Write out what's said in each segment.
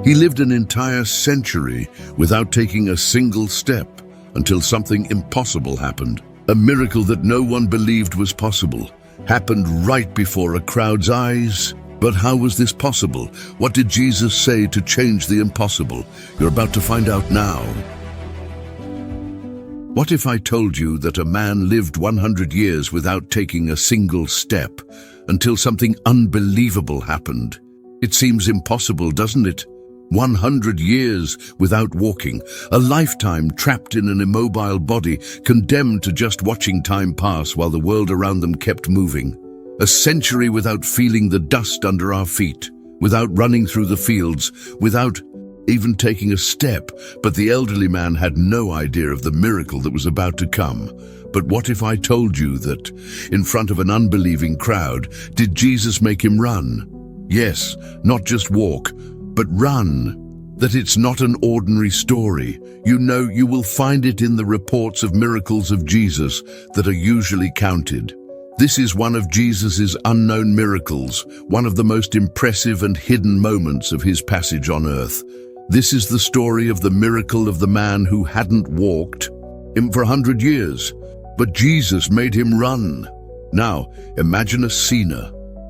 He lived an entire century without taking a single step until something impossible happened. A miracle that no one believed was possible happened right before a crowd's eyes. But how was this possible? What did Jesus say to change the impossible? You're about to find out now. What if I told you that a man lived 100 years without taking a single step until something unbelievable happened? It seems impossible, doesn't it? 100 years without walking, a lifetime trapped in an immobile body, condemned to just watching time pass while the world around them kept moving. A century without feeling the dust under our feet, without running through the fields, without even taking a step. But the elderly man had no idea of the miracle that was about to come. But what if I told you that, in front of an unbelieving crowd, did Jesus make him run? Yes, not just walk, but run. That it's not an ordinary story. You know, you will find it in the reports of miracles of Jesus that are usually counted. This is one of Jesus's unknown miracles, one of the most impressive and hidden moments of his passage on earth. This is the story of the miracle of the man who hadn't walked for 100 years, but Jesus made him run. Now, imagine a scene.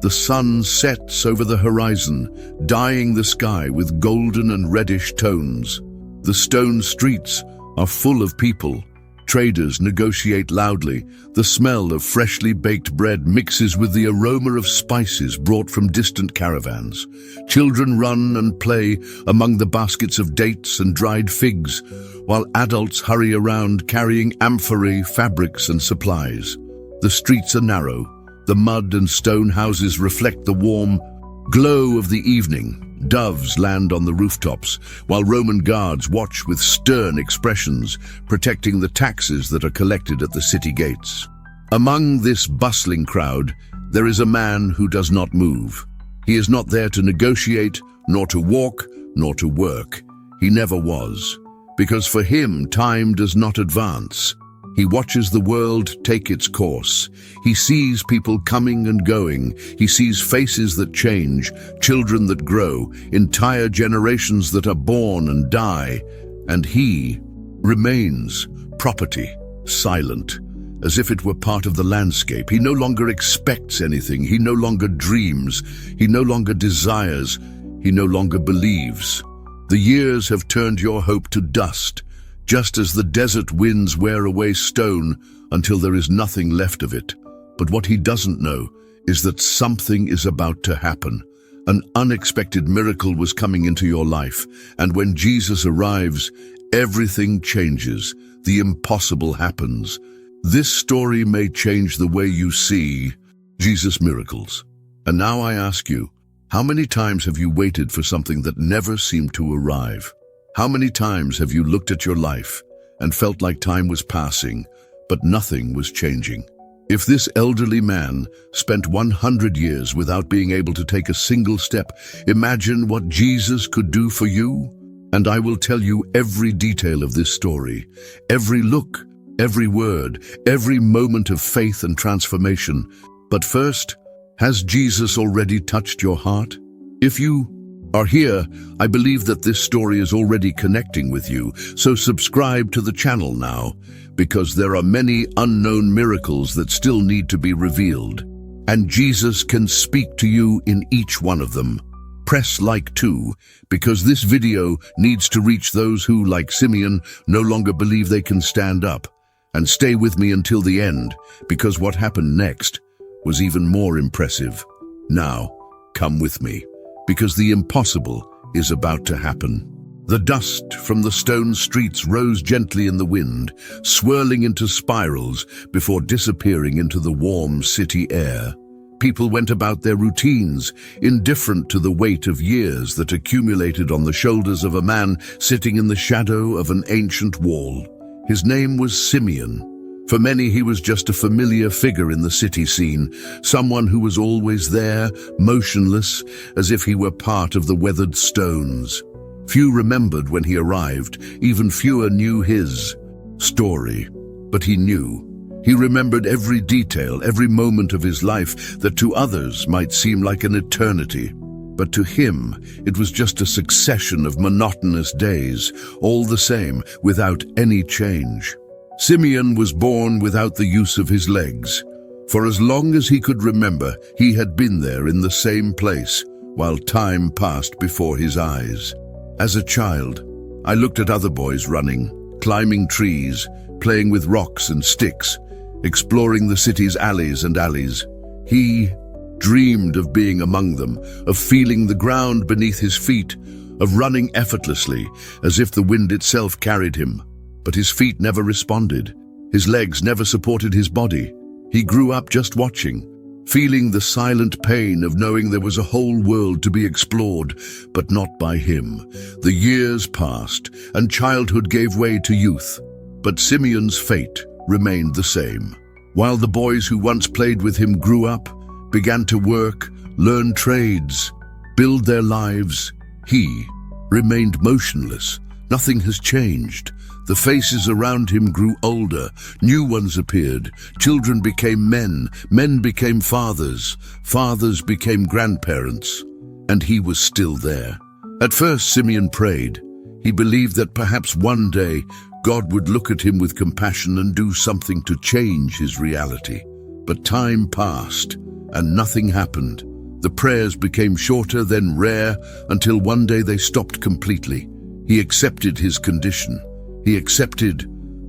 The sun sets over the horizon, dyeing the sky with golden and reddish tones. The stone streets are full of people. Traders negotiate loudly. The smell of freshly baked bread mixes with the aroma of spices brought from distant caravans. Children run and play among the baskets of dates and dried figs, while adults hurry around carrying amphorae, fabrics, and supplies. The streets are narrow. The mud and stone houses reflect the warm glow of the evening. Doves land on the rooftops, while Roman guards watch with stern expressions, protecting the taxes that are collected at the city gates. Among this bustling crowd, there is a man who does not move. He is not there to negotiate, nor to walk, nor to work. He never was, because for him, time does not advance. He watches the world take its course. He sees people coming and going. He sees faces that change, children that grow, entire generations that are born and die. And he remains property, silent, as if it were part of the landscape. He no longer expects anything. He no longer dreams. He no longer desires. He no longer believes. The years have turned your hope to dust, just as the desert winds wear away stone until there is nothing left of it. But what he doesn't know is that something is about to happen. An unexpected miracle was coming into your life, and when Jesus arrives, everything changes. The impossible happens. This story may change the way you see Jesus' miracles. And now I ask you, how many times have you waited for something that never seemed to arrive? How many times have you looked at your life and felt like time was passing, but nothing was changing? If this elderly man spent 100 years without being able to take a single step, imagine what Jesus could do for you. And I will tell you every detail of this story, every look, every word, every moment of faith and transformation. But first, has Jesus already touched your heart? If you are here, I believe that this story is already connecting with you, so subscribe to the channel now, because there are many unknown miracles that still need to be revealed, and Jesus can speak to you in each one of them. Press like too, because this video needs to reach those who, like Simeon, no longer believe they can stand up. And stay with me until the end, because what happened next was even more impressive. Now, come with me, because the impossible is about to happen. The dust from the stone streets rose gently in the wind, swirling into spirals before disappearing into the warm city air. People went about their routines, indifferent to the weight of years that accumulated on the shoulders of a man sitting in the shadow of an ancient wall. His name was Simeon. For many, he was just a familiar figure in the city scene, someone who was always there, motionless, as if he were part of the weathered stones. Few remembered when he arrived, even fewer knew his story. But he knew. He remembered every detail, every moment of his life that to others might seem like an eternity. But to him, it was just a succession of monotonous days, all the same, without any change. Simeon was born without the use of his legs. For as long as he could remember, he had been there in the same place, while time passed before his eyes. As a child, I looked at other boys running, climbing trees, playing with rocks and sticks, exploring the city's alleys and alleys. He dreamed of being among them, of feeling the ground beneath his feet, of running effortlessly, as if the wind itself carried him. But his feet never responded. His legs never supported his body. He grew up just watching, feeling the silent pain of knowing there was a whole world to be explored, but not by him. The years passed, and childhood gave way to youth. But Simeon's fate remained the same. While the boys who once played with him grew up, began to work, learn trades, build their lives, he remained motionless. Nothing has changed. The faces around him grew older, new ones appeared, children became men, men became fathers, fathers became grandparents, and he was still there. At first Simeon prayed. He believed that perhaps one day God would look at him with compassion and do something to change his reality. But time passed, and nothing happened. The prayers became shorter, then rare, until one day they stopped completely. He accepted his condition. He accepted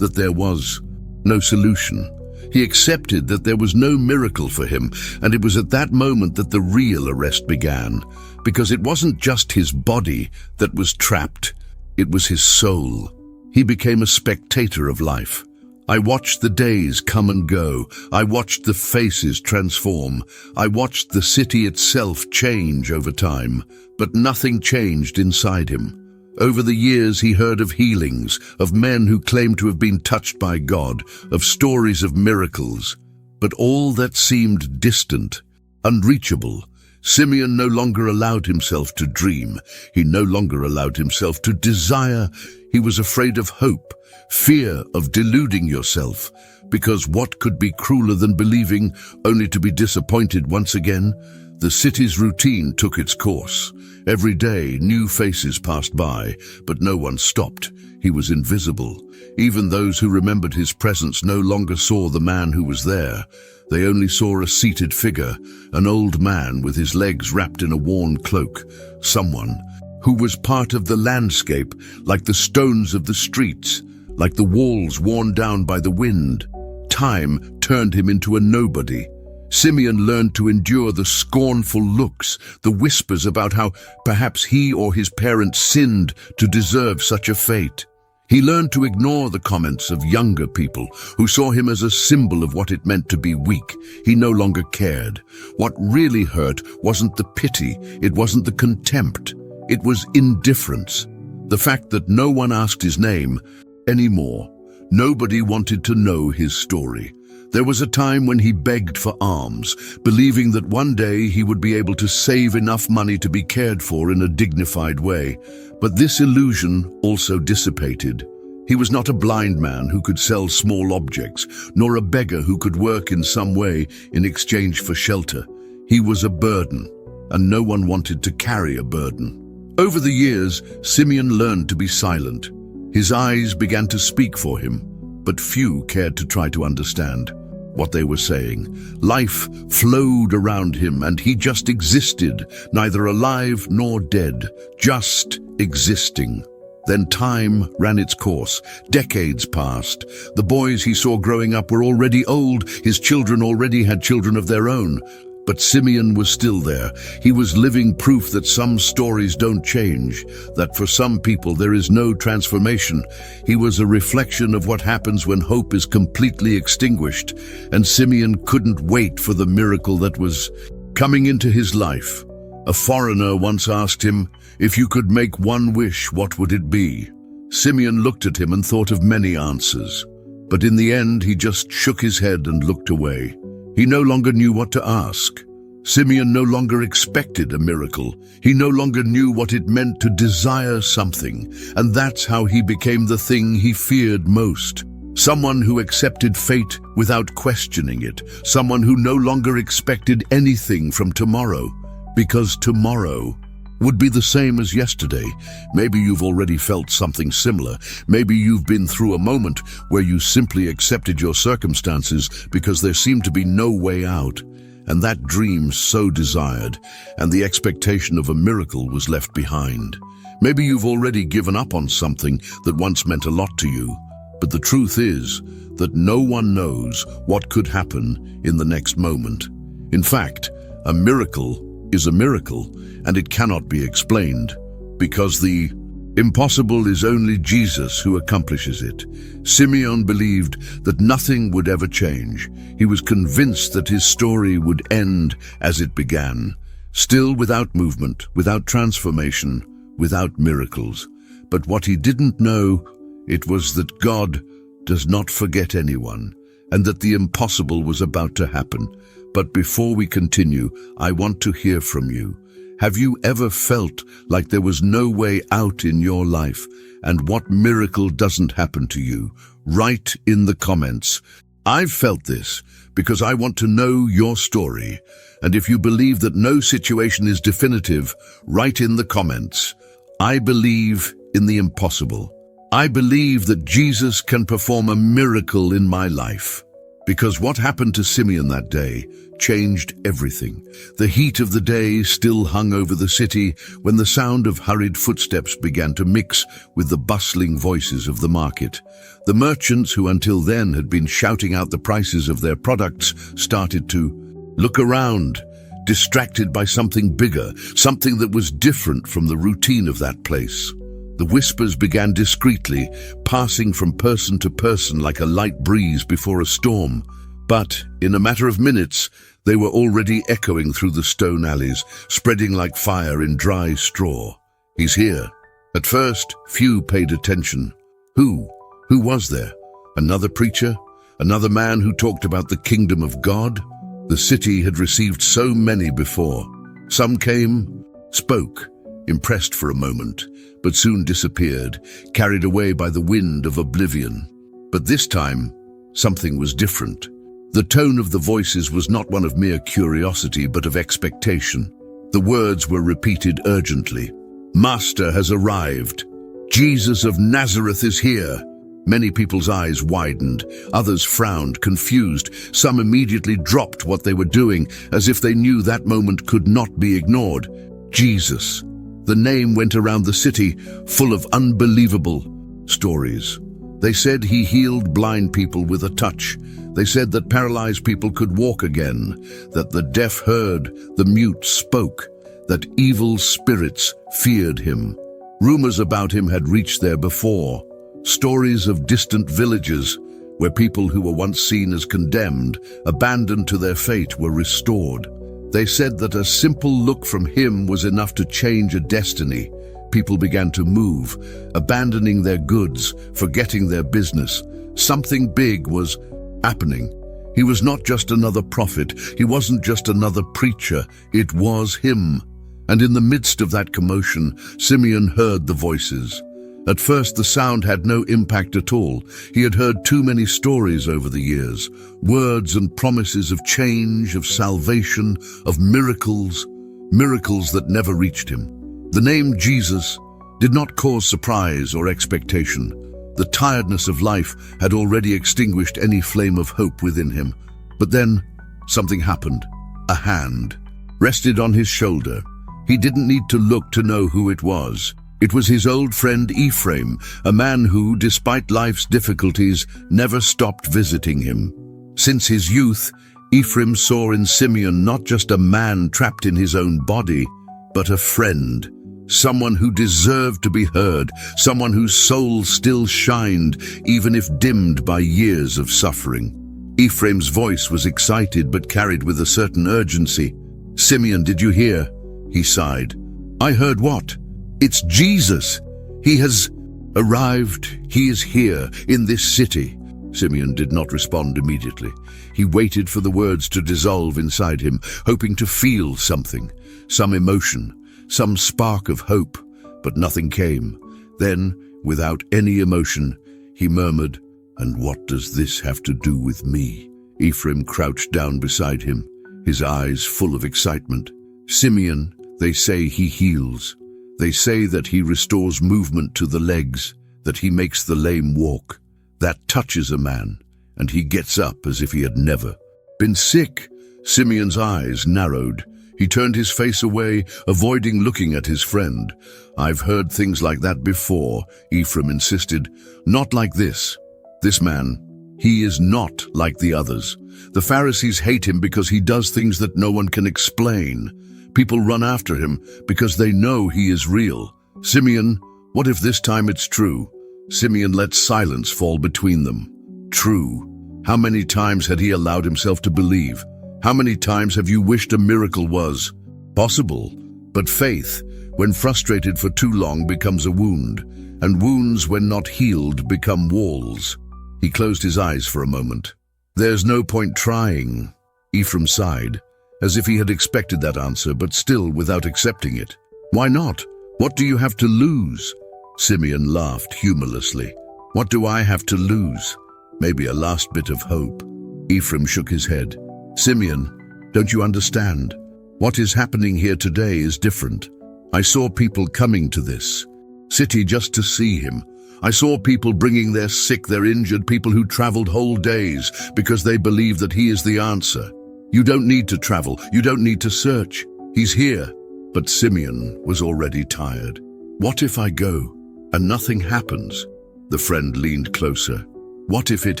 that there was no solution. He accepted that there was no miracle for him, and it was at that moment that the real arrest began, because it wasn't just his body that was trapped, it was his soul. He became a spectator of life. I watched the days come and go. I watched the faces transform. I watched the city itself change over time, but nothing changed inside him. Over the years he heard of healings, of men who claimed to have been touched by God, of stories of miracles. But all that seemed distant, unreachable. Simeon no longer allowed himself to dream. He no longer allowed himself to desire. He was afraid of hope, fear of deluding yourself, because what could be crueler than believing only to be disappointed once again? The city's routine took its course. Every day, new faces passed by, but no one stopped. He was invisible. Even those who remembered his presence no longer saw the man who was there. They only saw a seated figure, an old man with his legs wrapped in a worn cloak, someone who was part of the landscape, like the stones of the streets, like the walls worn down by the wind. Time turned him into a nobody. Simeon learned to endure the scornful looks, the whispers about how perhaps he or his parents sinned to deserve such a fate. He learned to ignore the comments of younger people who saw him as a symbol of what it meant to be weak. He no longer cared. What really hurt wasn't the pity, it wasn't the contempt. It was indifference. The fact that no one asked his name anymore. Nobody wanted to know his story. There was a time when he begged for alms, believing that one day he would be able to save enough money to be cared for in a dignified way. But this illusion also dissipated. He was not a blind man who could sell small objects, nor a beggar who could work in some way in exchange for shelter. He was a burden, and no one wanted to carry a burden. Over the years, Simeon learned to be silent. His eyes began to speak for him, but few cared to try to understand what they were saying. Life flowed around him, and he just existed, neither alive nor dead, just existing. Then time ran its course. Decades passed. The boys he saw growing up were already old. His children already had children of their own. But Simeon was still there. He was living proof that some stories don't change, that for some people there is no transformation. He was a reflection of what happens when hope is completely extinguished, and Simeon couldn't wait for the miracle that was coming into his life. A foreigner once asked him, "If you could make one wish, what would it be?" Simeon looked at him and thought of many answers, but in the end he just shook his head and looked away. He no longer knew what to ask. Simeon no longer expected a miracle. He no longer knew what it meant to desire something, and that's how he became the thing he feared most. Someone who accepted fate without questioning it. Someone who no longer expected anything from tomorrow, Because tomorrow would be the same as yesterday. Maybe you've already felt something similar. Maybe you've been through a moment where you simply accepted your circumstances because there seemed to be no way out. And that dream so desired, and the expectation of a miracle was left behind. Maybe you've already given up on something that once meant a lot to you. But the truth is that no one knows what could happen in the next moment. In fact, a miracle is a miracle, and it cannot be explained, because the impossible is only Jesus who accomplishes it. Simeon believed that nothing would ever change. He was convinced that his story would end as it began, still without movement, without transformation, without miracles. But what he didn't know, it was that God does not forget anyone, and that the impossible was about to happen. But before we continue, I want to hear from you. Have you ever felt like there was no way out in your life? And what miracle doesn't happen to you? Write in the comments. I've felt this because I want to know your story. And if you believe that no situation is definitive, write in the comments. I believe in the impossible. I believe that Jesus can perform a miracle in my life. Because what happened to Simeon that day changed everything. The heat of the day still hung over the city when the sound of hurried footsteps began to mix with the bustling voices of the market. The merchants who until then had been shouting out the prices of their products started to look around, distracted by something bigger, something that was different from the routine of that place. The whispers began discreetly, passing from person to person like a light breeze before a storm. But in a matter of minutes, they were already echoing through the stone alleys, spreading like fire in dry straw. He's here. At first, few paid attention. Who? Who was there? Another preacher? Another man who talked about the kingdom of God? The city had received so many before. Some came, spoke, impressed for a moment, but soon disappeared, carried away by the wind of oblivion. But this time, something was different. The tone of the voices was not one of mere curiosity, but of expectation. The words were repeated urgently. Master has arrived. Jesus of Nazareth is here. Many people's eyes widened. Others frowned, confused. Some immediately dropped what they were doing, as if they knew that moment could not be ignored. Jesus. The name went around the city, full of unbelievable stories. They said he healed blind people with a touch. They said that paralyzed people could walk again, that the deaf heard, the mute spoke, that evil spirits feared him. Rumors about him had reached there before. Stories of distant villages where people who were once seen as condemned, abandoned to their fate, were restored. They said that a simple look from him was enough to change a destiny. People began to move, abandoning their goods, forgetting their business. Something big was happening. He was not just another prophet. He wasn't just another preacher. It was him. And in the midst of that commotion, Simeon heard the voices. At first, the sound had no impact at all. He had heard too many stories over the years, words and promises of change, of salvation, of miracles that never reached him. The name Jesus did not cause surprise or expectation. The tiredness of life had already extinguished any flame of hope within him. But then, something happened. A hand rested on his shoulder. He didn't need to look to know who it was. It was his old friend Ephraim, a man who, despite life's difficulties, never stopped visiting him. Since his youth, Ephraim saw in Simeon not just a man trapped in his own body, but a friend, someone who deserved to be heard, someone whose soul still shined, even if dimmed by years of suffering. Ephraim's voice was excited but carried with a certain urgency. "Simeon, did you hear?" He sighed. "I heard what? It's Jesus. He has arrived. He is here, in this city." Simeon did not respond immediately. He waited for the words to dissolve inside him, hoping to feel something, some emotion, some spark of hope, but nothing came. Then, without any emotion, he murmured, "And what does this have to do with me?" Ephraim crouched down beside him, his eyes full of excitement. Simeon, they say he heals. They say that he restores movement to the legs, that he makes the lame walk. That touches a man, and he gets up as if he had never been sick. Simeon's eyes narrowed. He turned his face away, avoiding looking at his friend. "I've heard things like that before," Ephraim insisted. "Not like this. This man, he is not like the others. The Pharisees hate him because he does things that no one can explain. People run after him because they know he is real. Simeon, what if this time it's true?" Simeon let silence fall between them. True. How many times had he allowed himself to believe? How many times have you wished a miracle was possible? But faith, when frustrated for too long, becomes a wound, and wounds, when not healed, become walls. He closed his eyes for a moment. "There's no point trying," Ephraim sighed, as if he had expected that answer, but still without accepting it. "Why not? What do you have to lose?" Simeon laughed humorlessly. "What do I have to lose? Maybe a last bit of hope." Ephraim shook his head. "Simeon, don't you understand? What is happening here today is different. I saw people coming to this city just to see him. I saw people bringing their sick, their injured, people who traveled whole days because they believe that he is the answer. You don't need to travel. You don't need to search. He's here." But Simeon was already tired. "What if I go and nothing happens?" The friend leaned closer. "What if it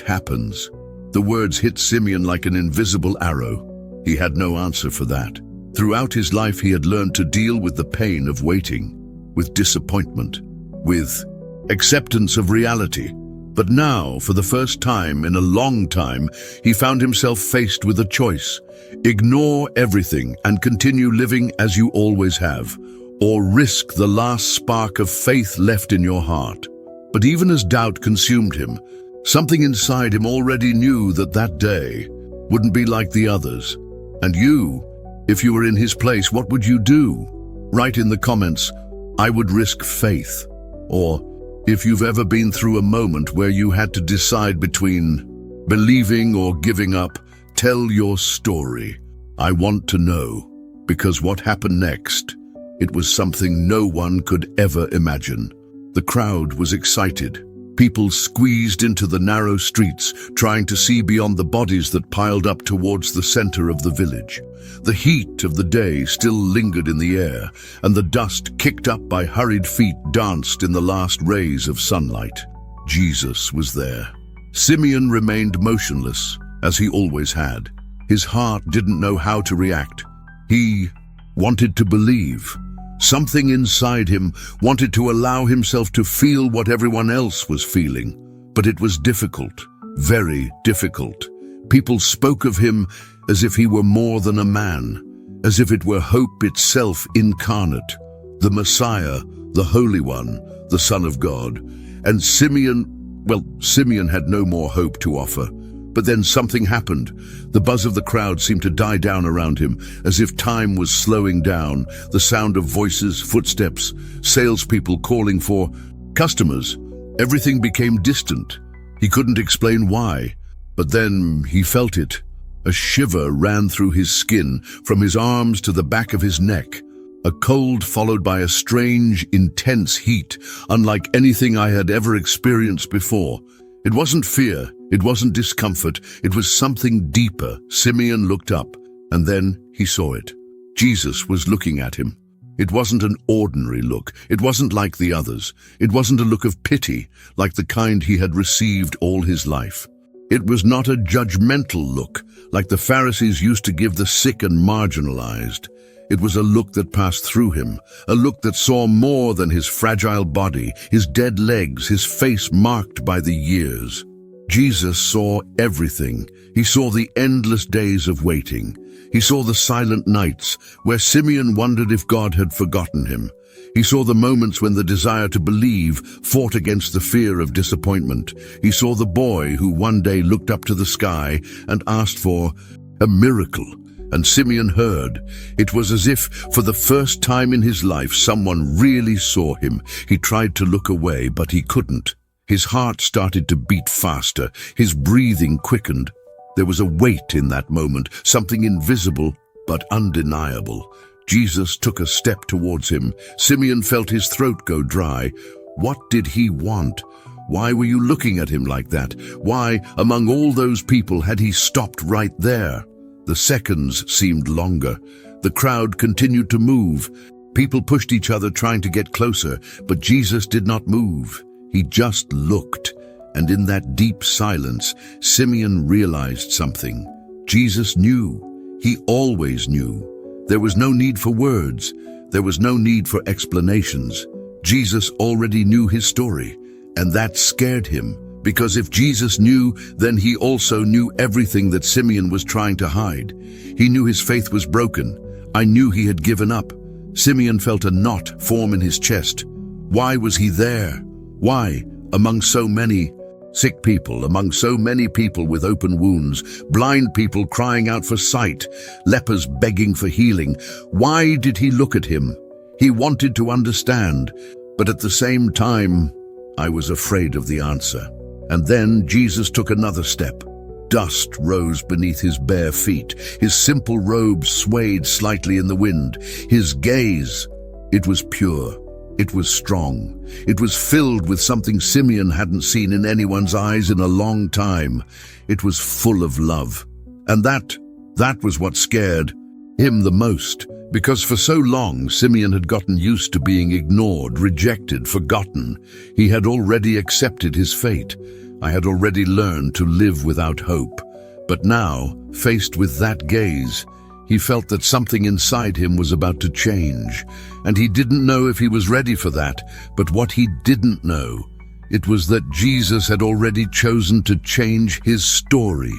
happens?" The words hit Simeon like an invisible arrow. He had no answer for that. Throughout his life, he had learned to deal with the pain of waiting, with disappointment, with acceptance of reality. But now, for the first time in a long time, he found himself faced with a choice. Ignore everything and continue living as you always have, or risk the last spark of faith left in your heart. But even as doubt consumed him, something inside him already knew that that day wouldn't be like the others. And you, if you were in his place, what would you do? Write in the comments, "I would risk faith." Or, if you've ever been through a moment where you had to decide between believing or giving up, tell your story. I want to know, because what happened next, it was something no one could ever imagine. The crowd was excited. People squeezed into the narrow streets, trying to see beyond the bodies that piled up towards the center of the village. The heat of the day still lingered in the air, and the dust kicked up by hurried feet danced in the last rays of sunlight. Jesus was there. Simeon remained motionless, as he always had. His heart didn't know how to react. He wanted to believe. Something inside him wanted to allow himself to feel what everyone else was feeling. But it was difficult, very difficult. People spoke of him as if he were more than a man, as if it were hope itself incarnate, the Messiah, the Holy One, the Son of God. And Simeon had no more hope to offer. But then something happened. The buzz of the crowd seemed to die down around him, as if time was slowing down. The sound of voices, footsteps, salespeople calling for customers. Everything became distant. He couldn't explain why. But then he felt it. A shiver ran through his skin, from his arms to the back of his neck. A cold followed by a strange, intense heat, unlike anything I had ever experienced before. It wasn't fear, it wasn't discomfort, it was something deeper. Simeon looked up, and then he saw it. Jesus was looking at him. It wasn't an ordinary look. It wasn't like the others. It wasn't a look of pity, like the kind he had received all his life. It was not a judgmental look, like the Pharisees used to give the sick and marginalized. It was a look that passed through him, a look that saw more than his fragile body, his dead legs, his face marked by the years. Jesus saw everything. He saw the endless days of waiting. He saw the silent nights where Simeon wondered if God had forgotten him. He saw the moments when the desire to believe fought against the fear of disappointment. He saw the boy who one day looked up to the sky and asked for a miracle. And Simeon heard. It was as if, for the first time in his life, someone really saw him. He tried to look away, but he couldn't. His heart started to beat faster. His breathing quickened. There was a weight in that moment, something invisible but undeniable. Jesus took a step towards him. Simeon felt his throat go dry. What did he want? Why were you looking at him like that? Why, among all those people, had he stopped right there? The seconds seemed longer. The crowd continued to move. People pushed each other trying to get closer, but Jesus did not move. He just looked. And in that deep silence, Simeon realized something. Jesus knew. He always knew. There was no need for words. There was no need for explanations. Jesus already knew his story, and that scared him, because if Jesus knew, then he also knew everything that Simeon was trying to hide. He knew his faith was broken. I knew he had given up. Simeon felt a knot form in his chest. Why was he there? Why, among so many sick people, among so many people with open wounds, blind people crying out for sight, lepers begging for healing? Why did he look at him? He wanted to understand, but at the same time, I was afraid of the answer. And then Jesus took another step. Dust rose beneath his bare feet. His simple robe swayed slightly in the wind. His gaze, it was pure. It was strong. It was filled with something Simeon hadn't seen in anyone's eyes in a long time. It was full of love. And that was what scared him the most, because for so long Simeon had gotten used to being ignored, rejected, forgotten. He had already accepted his fate. I had already learned to live without hope. But now, faced with that gaze, he felt that something inside him was about to change, and he didn't know if he was ready for that. But what he didn't know, it was that Jesus had already chosen to change his story.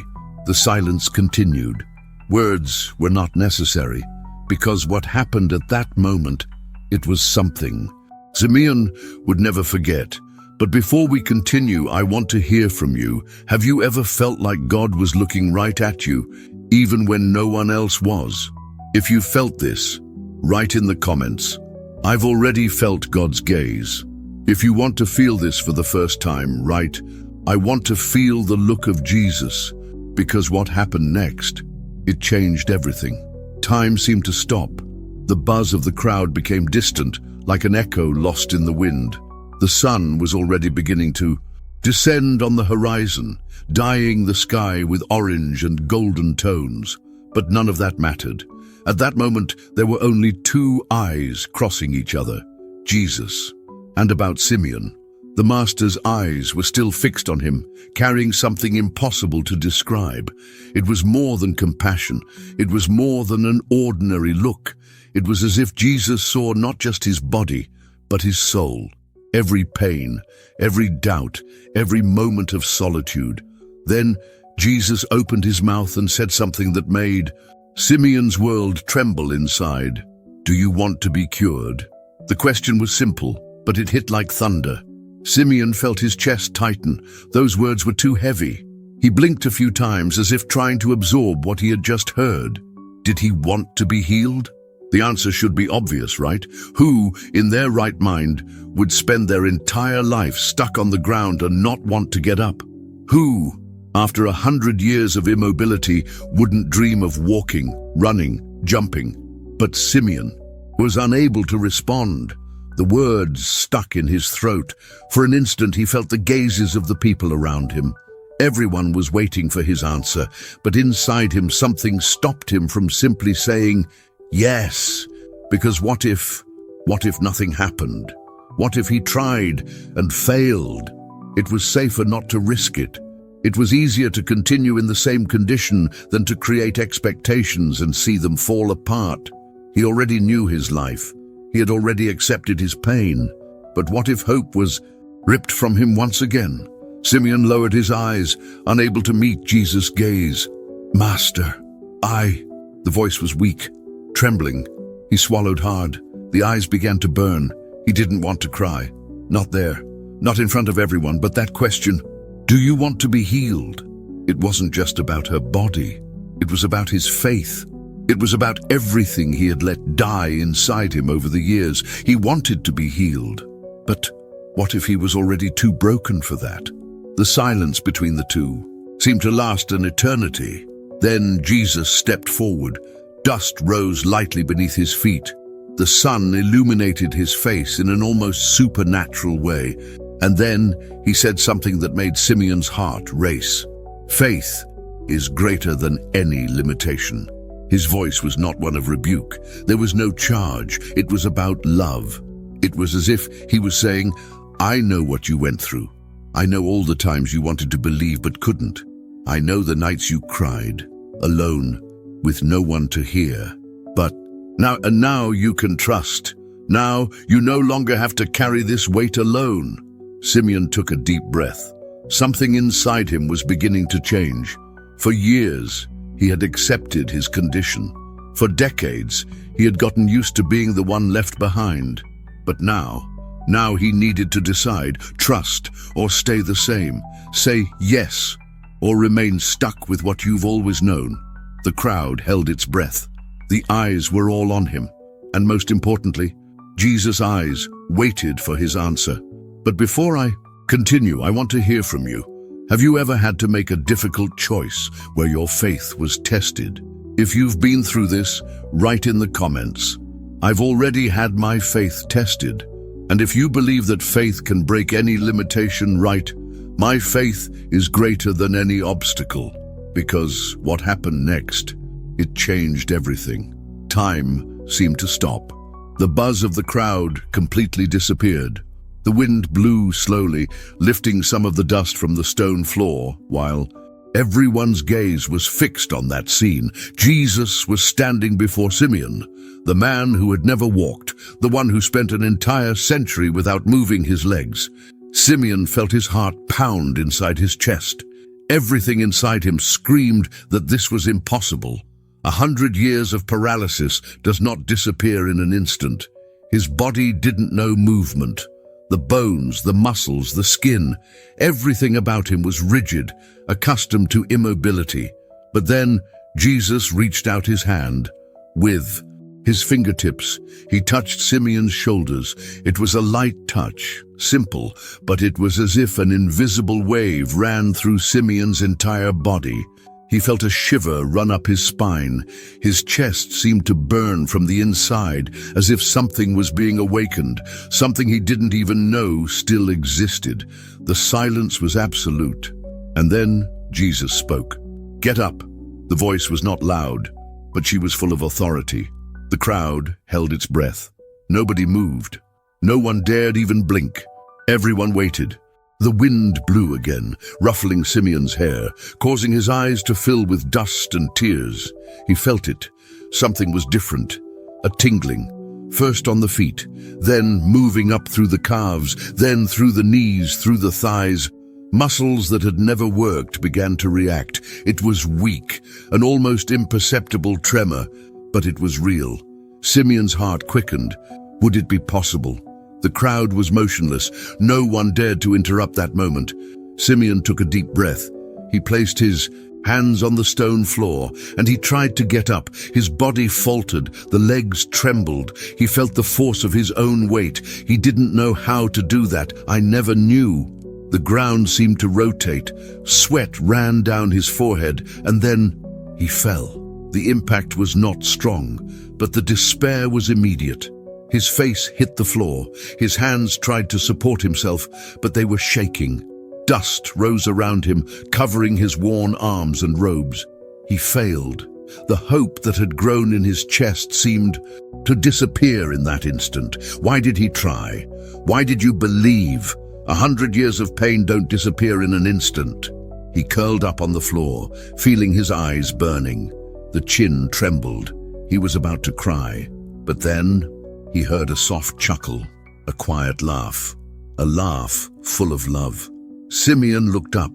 The silence continued. Words were not necessary, because what happened at that moment, it was something Simeon would never forget. But before we continue, I want to hear from you. Have you ever felt like God was looking right at you, even when no one else was? If you felt this, write in the comments, "I've already felt God's gaze." If you want to feel this for the first time, write, "I want to feel the look of Jesus," because what happened next, it changed everything. Time seemed to stop. The buzz of the crowd became distant, like an echo lost in the wind. The sun was already beginning to descend on the horizon, dyeing the sky with orange and golden tones. But none of that mattered. At that moment, there were only two eyes crossing each other, Jesus. And about Simeon, the Master's eyes were still fixed on him, carrying something impossible to describe. It was more than compassion. It was more than an ordinary look. It was as if Jesus saw not just his body, but his soul. Every pain, every doubt, every moment of solitude. Then Jesus opened his mouth and said something that made Simeon's world tremble inside. "Do you want to be cured?" The question was simple, but it hit like thunder. Simeon felt his chest tighten. Those words were too heavy. He blinked a few times as if trying to absorb what he had just heard. Did he want to be healed? The answer should be obvious, right? Who, in their right mind, would spend their entire life stuck on the ground and not want to get up? Who, after 100 years of immobility, wouldn't dream of walking, running, jumping? But Simeon was unable to respond. The words stuck in his throat. For an instant, he felt the gazes of the people around him. Everyone was waiting for his answer, but inside him something stopped him from simply saying, "Yes," because what if nothing happened? What if he tried and failed? It was safer not to risk it. It was easier to continue in the same condition than to create expectations and see them fall apart. He already knew his life. He had already accepted his pain. But what if hope was ripped from him once again? Simeon lowered his eyes, unable to meet Jesus' gaze. "Master, The voice was weak, trembling. He swallowed hard. The eyes began to burn. He didn't want to cry. Not there. Not in front of everyone, but that question, "Do you want to be healed?" It wasn't just about her body. It was about his faith. It was about everything he had let die inside him over the years. He wanted to be healed. But what if he was already too broken for that? The silence between the two seemed to last an eternity. Then Jesus stepped forward. Dust rose lightly beneath his feet. The sun illuminated his face in an almost supernatural way. And then he said something that made Simeon's heart race. Faith is greater than any limitation. His voice was not one of rebuke. There was no charge. It was about love. It was as if he was saying, I know what you went through. I know all the times you wanted to believe but couldn't. I know the nights you cried, alone, with no one to hear. But now you can trust. Now you no longer have to carry this weight alone. Simeon took a deep breath. Something inside him was beginning to change. For years, he had accepted his condition. For decades, he had gotten used to being the one left behind. But now he needed to decide, trust or stay the same, say yes or remain stuck with what you've always known. The crowd held its breath. The eyes were all on him. And most importantly, Jesus' eyes waited for his answer. But before I continue, I want to hear from you. Have you ever had to make a difficult choice where your faith was tested? If you've been through this, write in the comments. I've already had my faith tested. And if you believe that faith can break any limitation, write, my faith is greater than any obstacle. Because what happened next, it changed everything. Time seemed to stop. The buzz of the crowd completely disappeared. The wind blew slowly, lifting some of the dust from the stone floor, while everyone's gaze was fixed on that scene. Jesus was standing before Simeon, the man who had never walked, the one who spent an entire century without moving his legs. Simeon felt his heart pound inside his chest. Everything inside him screamed that this was impossible. 100 years of paralysis does not disappear in an instant. His body didn't know movement. The bones, the muscles, the skin, everything about him was rigid, accustomed to immobility. But then Jesus reached out his hand. With his fingertips, he touched Simeon's shoulders. It was a light touch, simple, but it was as if an invisible wave ran through Simeon's entire body. He felt a shiver run up his spine. His chest seemed to burn from the inside, as if something was being awakened, something he didn't even know still existed. The silence was absolute. And then Jesus spoke. Get up. The voice was not loud, but she was full of authority. The crowd held its breath. Nobody moved. No one dared even blink. Everyone waited. The wind blew again, ruffling Simeon's hair, causing his eyes to fill with dust and tears. He felt it. Something was different. A tingling. First on the feet, then moving up through the calves, then through the knees, through the thighs. Muscles that had never worked began to react. It was weak, an almost imperceptible tremor, but it was real. Simeon's heart quickened. Would it be possible? The crowd was motionless. No one dared to interrupt that moment. Simeon took a deep breath. He placed his hands on the stone floor, and he tried to get up. His body faltered. The legs trembled. He felt the force of his own weight. He didn't know how to do that. I never knew. The ground seemed to rotate. Sweat ran down his forehead, and then he fell. The impact was not strong, but the despair was immediate. His face hit the floor. His hands tried to support himself, but they were shaking. Dust rose around him, covering his worn arms and robes. He failed. The hope that had grown in his chest seemed to disappear in that instant. Why did he try? Why did you believe? 100 years of pain don't disappear in an instant. He curled up on the floor, feeling his eyes burning. The chin trembled. He was about to cry. But then he heard a soft chuckle, a quiet laugh, a laugh full of love. Simeon looked up.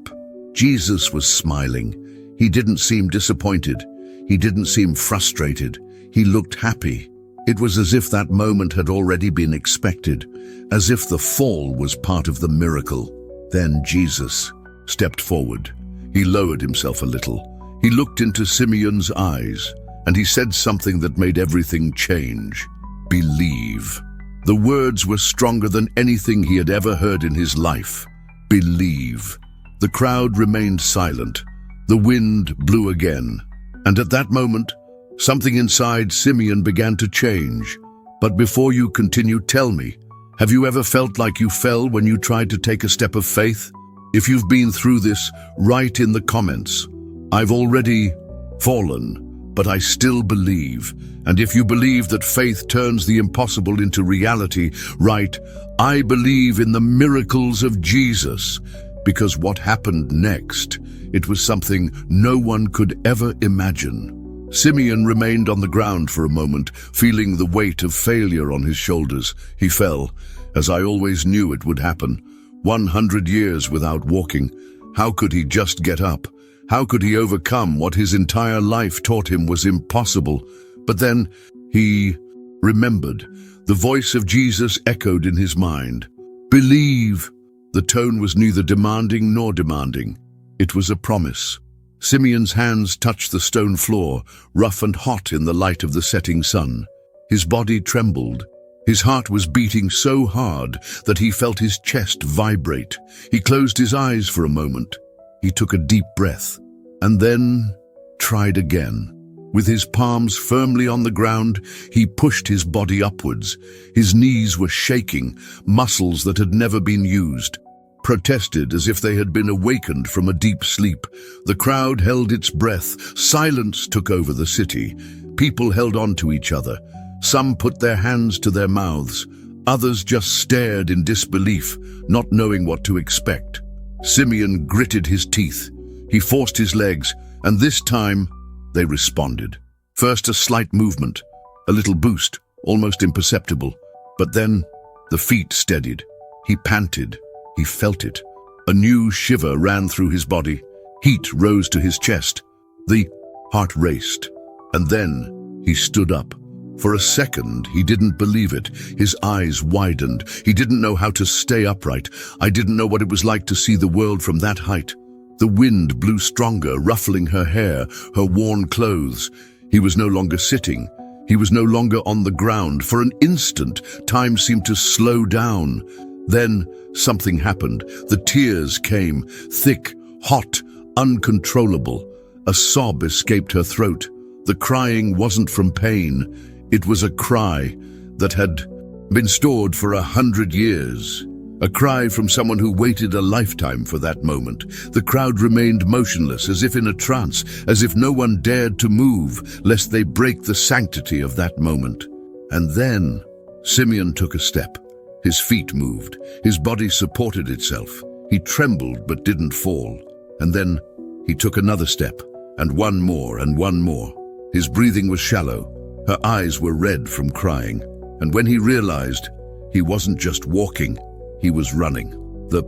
Jesus was smiling. He didn't seem disappointed. He didn't seem frustrated. He looked happy. It was as if that moment had already been expected, as if the fall was part of the miracle. Then Jesus stepped forward. He lowered himself a little. He looked into Simeon's eyes, and he said something that made everything change. Believe. The words were stronger than anything he had ever heard in his life. Believe. The crowd remained silent. The wind blew again. And at that moment, Something inside Simeon began to change. But before you continue, tell me, have you ever felt like you fell when you tried to take a step of faith? If you've been through this, write in the comments. I've already fallen, but I still believe. And if you believe that faith turns the impossible into reality, write, I believe in the miracles of Jesus. Because what happened next, it was something no one could ever imagine. Simeon remained on the ground for a moment, feeling the weight of failure on his shoulders. He fell, as I always knew it would happen. 100 years without walking. How could he just get up? How could he overcome what his entire life taught him was impossible? But then he remembered. The voice of Jesus echoed in his mind. Believe. The tone was neither demanding nor demanding. It was a promise. Simeon's hands touched the stone floor, rough and hot in the light of the setting sun. His body trembled. His heart was beating so hard that he felt his chest vibrate. He closed his eyes for a moment. He took a deep breath, and then tried again. With his palms firmly on the ground, he pushed his body upwards. His knees were shaking, muscles that had never been used protested as if they had been awakened from a deep sleep. The crowd held its breath. Silence took over the city. People held on to each other. Some put their hands to their mouths. Others just stared in disbelief, not knowing what to expect. Simeon gritted his teeth. He forced his legs, and this time they responded. First a slight movement, a little boost, almost imperceptible. But then the feet steadied. He panted. He felt it. A new shiver ran through his body. Heat rose to his chest. The heart raced. And then he stood up. For a second, he didn't believe it. His eyes widened. He didn't know how to stay upright. I didn't know what it was like to see the world from that height. The wind blew stronger, ruffling her hair, her worn clothes. He was no longer sitting. He was no longer on the ground. For an instant, time seemed to slow down. Then something happened. The tears came, thick, hot, uncontrollable. A sob escaped her throat. The crying wasn't from pain. It was a cry that had been stored for 100 years. A cry from someone who waited a lifetime for that moment. The crowd remained motionless, as if in a trance, as if no one dared to move, lest they break the sanctity of that moment. And then Simeon took a step. His feet moved. His body supported itself. He trembled but didn't fall. And then he took another step, and one more and one more. His breathing was shallow. Her eyes were red from crying. And when he realized, he wasn't just walking, he was running. The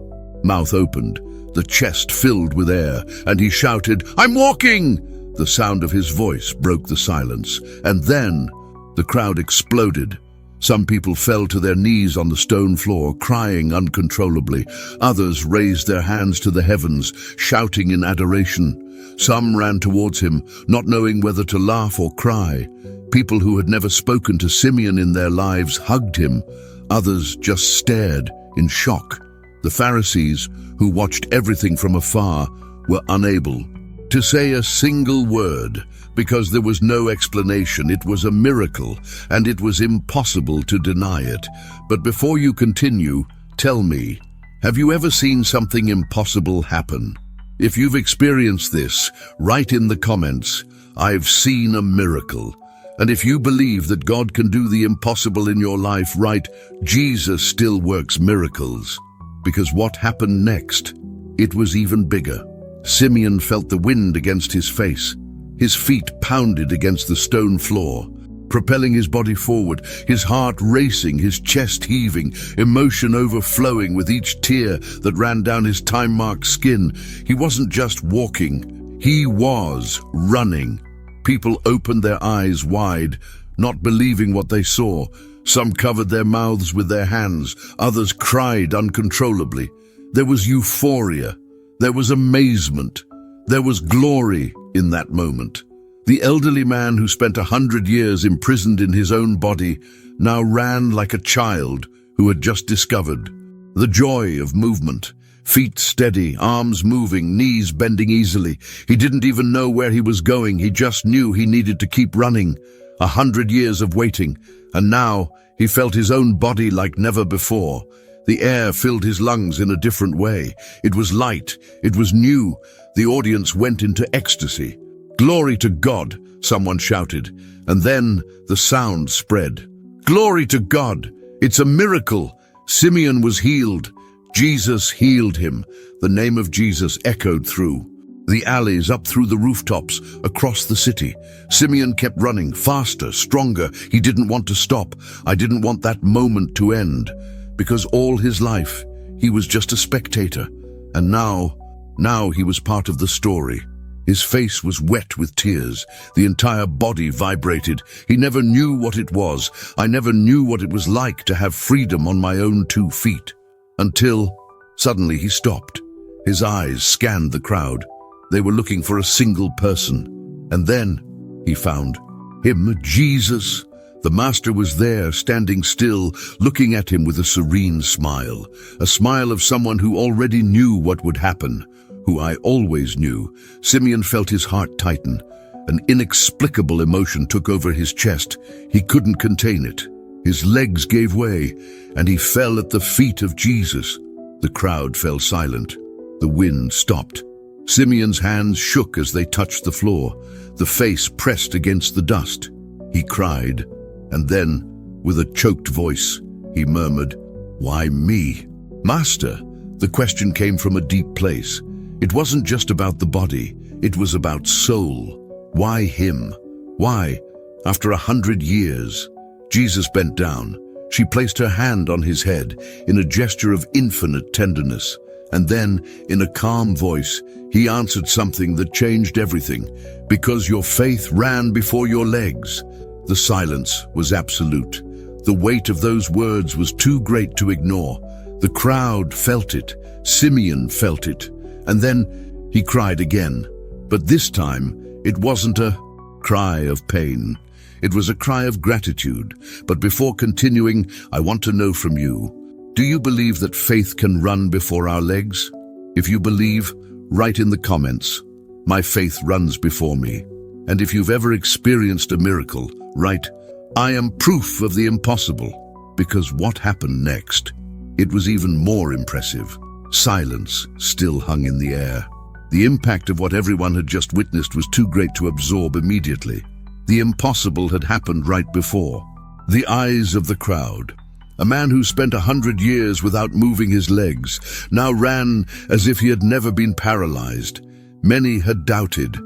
mouth opened, the chest filled with air, and he shouted, "I'm walking!" The sound of his voice broke the silence. And then the crowd exploded. Some people fell to their knees on the stone floor, crying uncontrollably. Others raised their hands to the heavens, shouting in adoration. Some ran towards him, not knowing whether to laugh or cry. People who had never spoken to Simeon in their lives hugged him. Others just stared in shock. The Pharisees, who watched everything from afar, were unable to say a single word, because there was no explanation. It was a miracle, and it was impossible to deny it. But before you continue, tell me, have you ever seen something impossible happen? If you've experienced this, write in the comments, "I've seen a miracle." And if you believe that God can do the impossible in your life, write, "Jesus still works miracles." Because what happened next, it was even bigger. Simeon felt the wind against his face. His feet pounded against the stone floor, propelling his body forward, his heart racing, his chest heaving, emotion overflowing with each tear that ran down his time-marked skin. He wasn't just walking, he was running. People opened their eyes wide, not believing what they saw. Some covered their mouths with their hands, others cried uncontrollably. There was euphoria, there was amazement, there was glory in that moment. The elderly man who spent 100 years imprisoned in his own body now ran like a child who had just discovered the joy of movement. feet steady, arms moving, knees bending easily. He didn't even know where he was going. He just knew he needed to keep running. 100 years of waiting, and now he felt his own body like never before. The air filled his lungs in a different way. It was light. It was new. The audience went into ecstasy. "Glory to God," someone shouted, and then the sound spread. "Glory to God! It's a miracle! Simeon was healed. Jesus healed him." The name of Jesus echoed through the alleys, up through the rooftops, across the city. Simeon kept running, faster, stronger. He didn't want to stop. I didn't want that moment to end, because all his life, he was just a spectator. And now he was part of the story. His face was wet with tears. The entire body vibrated. He never knew what it was. I never knew what it was like to have freedom on my own 2 feet. Until suddenly he stopped. His eyes scanned the crowd. They were looking for a single person. And then he found him, Jesus. The Master was there, standing still, looking at him with a serene smile. A smile of someone who already knew what would happen, who I always knew. Simeon felt his heart tighten. An inexplicable emotion took over his chest. He couldn't contain it. His legs gave way, and he fell at the feet of Jesus. The crowd fell silent. The wind stopped. Simeon's hands shook as they touched the floor. The face pressed against the dust. He cried, and then, with a choked voice, he murmured, "Why me?" "Master," the question came from a deep place. It wasn't just about the body, it was about soul. Why him? Why? After 100 years, Jesus bent down. She placed her hand on his head in a gesture of infinite tenderness. And then, in a calm voice, he answered something that changed everything. "Because your faith ran before your legs." The silence was absolute. The weight of those words was too great to ignore. The crowd felt it. Simeon felt it. And then he cried again. But this time, it wasn't a cry of pain. It was a cry of gratitude. But before continuing, I want to know from you, do you believe that faith can run before our legs? If you believe, write in the comments, "My faith runs before me." And if you've ever experienced a miracle, write, "I am proof of the impossible." Because what happened next? It was even more impressive. Silence still hung in the air. The impact of what everyone had just witnessed was too great to absorb immediately. The impossible had happened right before the eyes of the crowd. A man who spent 100 years without moving his legs now ran as if he had never been paralyzed. Many had doubted.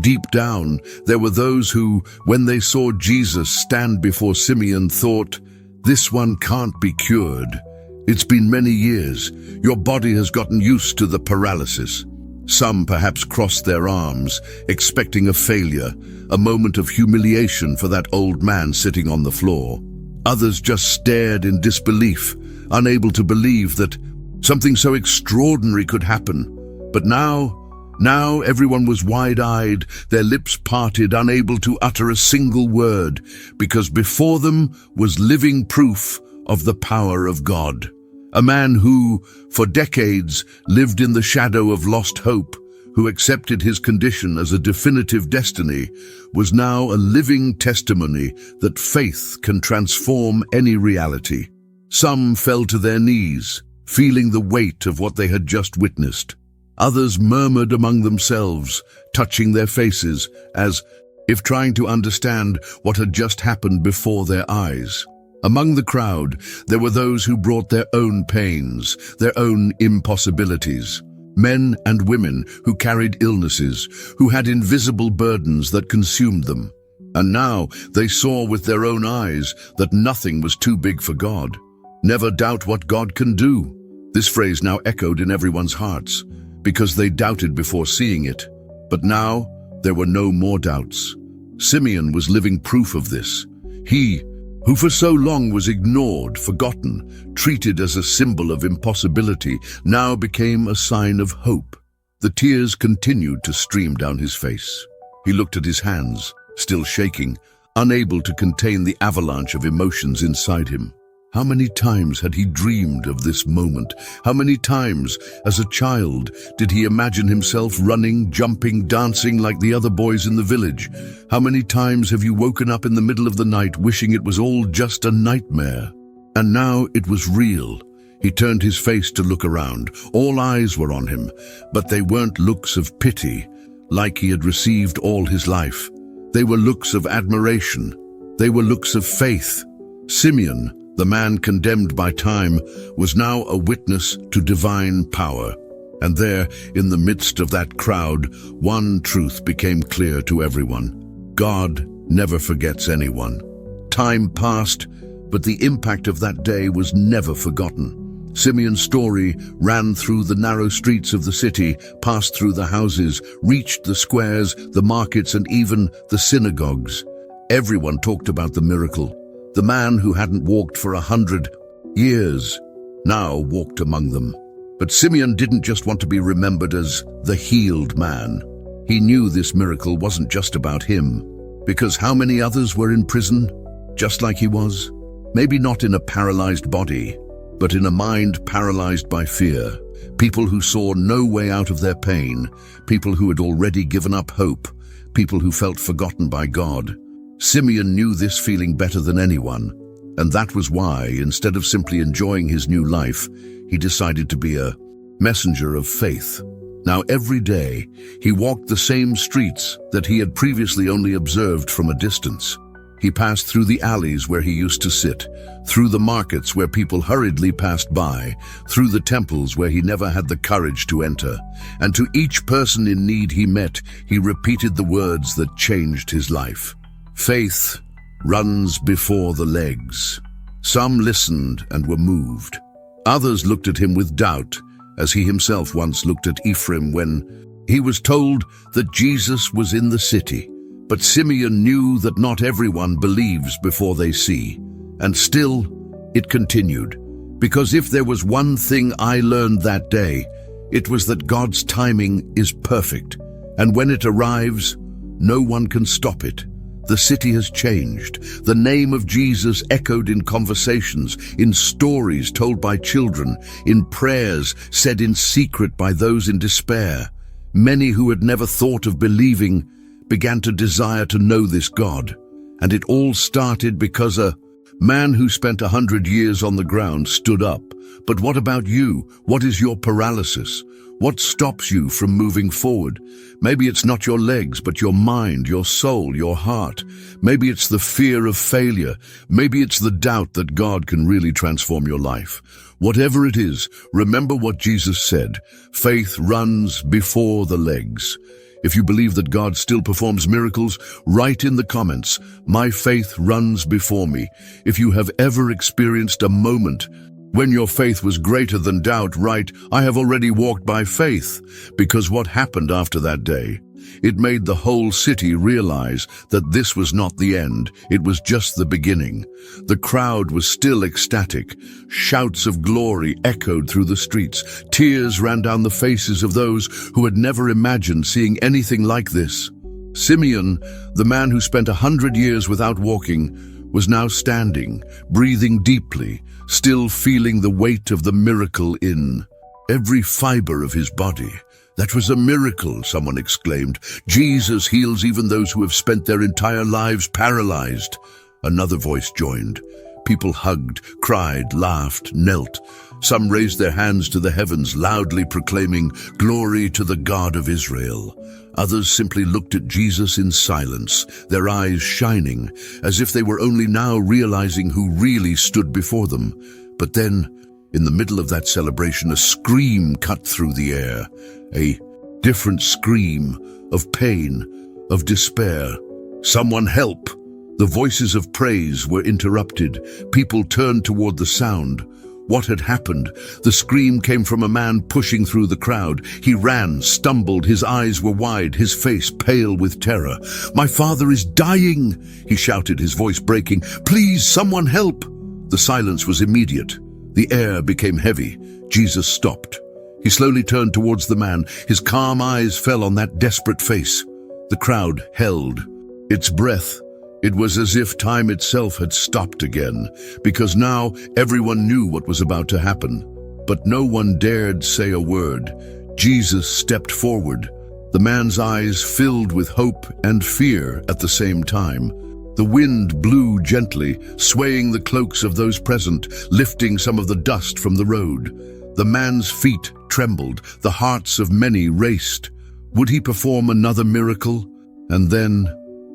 Deep down, there were those who, when they saw Jesus stand before Simeon, thought, "This one can't be cured. It's been many years. Your body has gotten used to the paralysis." Some perhaps crossed their arms, expecting a failure, a moment of humiliation for that old man sitting on the floor. Others just stared in disbelief, unable to believe that something so extraordinary could happen. But now everyone was wide-eyed, their lips parted, unable to utter a single word, because before them was living proof of the power of God. A man who, for decades, lived in the shadow of lost hope, who accepted his condition as a definitive destiny, was now a living testimony that faith can transform any reality. Some fell to their knees, feeling the weight of what they had just witnessed. Others murmured among themselves, touching their faces, as if trying to understand what had just happened before their eyes. Among the crowd, there were those who brought their own pains, their own impossibilities. Men and women who carried illnesses, who had invisible burdens that consumed them. And now they saw with their own eyes that nothing was too big for God. Never doubt what God can do. This phrase now echoed in everyone's hearts, because they doubted before seeing it. But now there were no more doubts. Simeon was living proof of this. He, who for so long was ignored, forgotten, treated as a symbol of impossibility, now became a sign of hope. The tears continued to stream down his face. He looked at his hands, still shaking, unable to contain the avalanche of emotions inside him. How many times had he dreamed of this moment? How many times, as a child, did he imagine himself running, jumping, dancing like the other boys in the village? How many times have you woken up in the middle of the night wishing it was all just a nightmare? And now it was real. He turned his face to look around. All eyes were on him, but they weren't looks of pity, like he had received all his life. They were looks of admiration. They were looks of faith. Simeon, the man condemned by time, was now a witness to divine power. And there, in the midst of that crowd, one truth became clear to everyone. God never forgets anyone. Time passed, but the impact of that day was never forgotten. Simeon's story ran through the narrow streets of the city, passed through the houses, reached the squares, the markets, and even the synagogues. Everyone talked about the miracle. The man who hadn't walked for 100 years now walked among them. But Simeon didn't just want to be remembered as the healed man. He knew this miracle wasn't just about him, because how many others were in prison, just like he was? Maybe not in a paralyzed body, but in a mind paralyzed by fear. People who saw no way out of their pain, people who had already given up hope, people who felt forgotten by God. Simeon knew this feeling better than anyone, and that was why, instead of simply enjoying his new life, he decided to be a messenger of faith. Now every day, he walked the same streets that he had previously only observed from a distance. He passed through the alleys where he used to sit, through the markets where people hurriedly passed by, through the temples where he never had the courage to enter. And to each person in need he met, he repeated the words that changed his life. Faith runs before the legs. Some listened and were moved. Others looked at him with doubt, as he himself once looked at Ephraim when he was told that Jesus was in the city. But Simeon knew that not everyone believes before they see. And still, it continued. Because if there was one thing I learned that day, it was that God's timing is perfect. And when it arrives, no one can stop it. The city has changed. The name of Jesus echoed in conversations, in stories told by children, in prayers said in secret by those in despair. Many who had never thought of believing began to desire to know this God. And it all started because a man who spent 100 years on the ground stood up. But what about you? What is your paralysis? What stops you from moving forward? Maybe it's not your legs, but your mind, your soul, your heart. Maybe it's the fear of failure. Maybe it's the doubt that God can really transform your life. Whatever it is, remember what Jesus said. Faith runs before the legs. If you believe that God still performs miracles, write in the comments, "My faith runs before me." If you have ever experienced a moment when your faith was greater than doubt, write, "I have already walked by faith," because what happened after that day? It made the whole city realize that this was not the end, it was just the beginning. The crowd was still ecstatic. Shouts of glory echoed through the streets. Tears ran down the faces of those who had never imagined seeing anything like this. Simeon, the man who spent 100 years without walking, was now standing, breathing deeply, still feeling the weight of the miracle in every fiber of his body. "That was a miracle," someone exclaimed. "Jesus heals even those who have spent their entire lives paralyzed." Another voice joined. People hugged, cried, laughed, knelt. Some raised their hands to the heavens, loudly proclaiming, "Glory to the God of Israel." Others simply looked at Jesus in silence, their eyes shining, as if they were only now realizing who really stood before them. But then, in the middle of that celebration, a scream cut through the air. A different scream of pain, of despair. "Someone help!" The voices of praise were interrupted. People turned toward the sound. What had happened? The scream came from a man pushing through the crowd. He ran, stumbled, his eyes were wide, his face pale with terror. "My father is dying!" he shouted, his voice breaking. "Please, someone help!" The silence was immediate. The air became heavy. Jesus stopped. He slowly turned towards the man. His calm eyes fell on that desperate face. The crowd held its breath, It was as if time itself had stopped again, because now everyone knew what was about to happen. But no one dared say a word. Jesus stepped forward. The man's eyes filled with hope and fear at the same time. The wind blew gently, swaying the cloaks of those present, lifting some of the dust from the road. The man's feet trembled, the hearts of many raced. Would he perform another miracle? And then,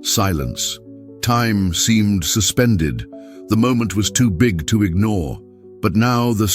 silence. Time seemed suspended. The moment was too big to ignore. But now the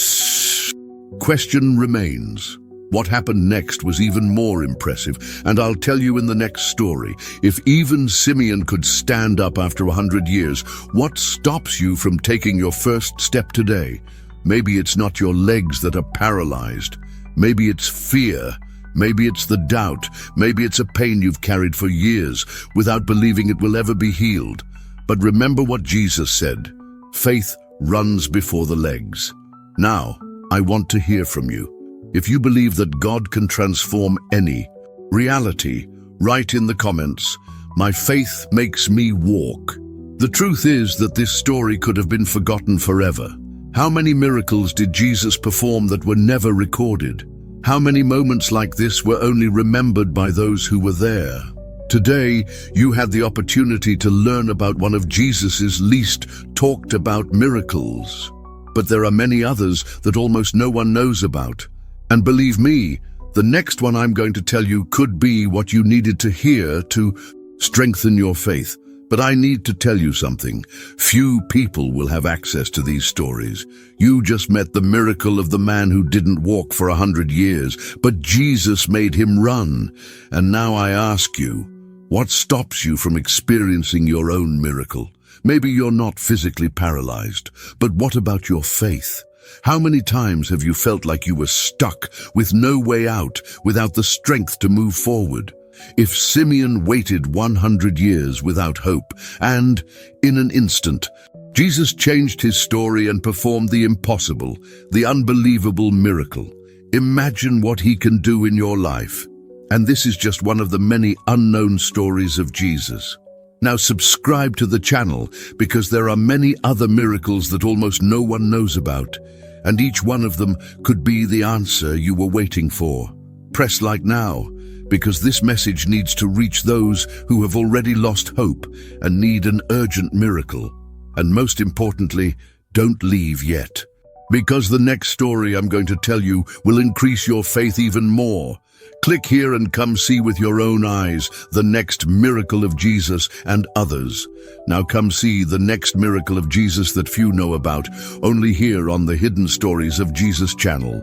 question remains. What happened next was even more impressive, and I'll tell you in the next story. If even Simeon could stand up after 100 years, what stops you from taking your first step today? Maybe it's not your legs that are paralyzed. Maybe it's fear. Maybe it's the doubt. Maybe it's a pain you've carried for years without believing it will ever be healed. But remember what Jesus said. Faith runs before the legs. Now, I want to hear from you. If you believe that God can transform any reality, write in the comments, "My faith makes me walk." The truth is that this story could have been forgotten forever. How many miracles did Jesus perform that were never recorded? How many moments like this were only remembered by those who were there? Today, you had the opportunity to learn about one of Jesus's least talked about miracles. But there are many others that almost no one knows about. And believe me, the next one I'm going to tell you could be what you needed to hear to strengthen your faith. But I need to tell you something. Few people will have access to these stories. You just met the miracle of the man who didn't walk for 100 years, but Jesus made him run. And now I ask you, what stops you from experiencing your own miracle? Maybe you're not physically paralyzed, but what about your faith? How many times have you felt like you were stuck with no way out, without the strength to move forward? If Simeon waited 100 years without hope, and in an instant, Jesus changed his story and performed the impossible, the unbelievable miracle. Imagine what he can do in your life. And this is just one of the many unknown stories of Jesus. Now subscribe to the channel, because there are many other miracles that almost no one knows about, and each one of them could be the answer you were waiting for. Press like now, because this message needs to reach those who have already lost hope and need an urgent miracle. And most importantly, don't leave yet, because the next story I'm going to tell you will increase your faith even more. Click here and come see with your own eyes the next miracle of Jesus and others. Now come see the next miracle of Jesus that few know about, only here on the Hidden Stories of Jesus channel.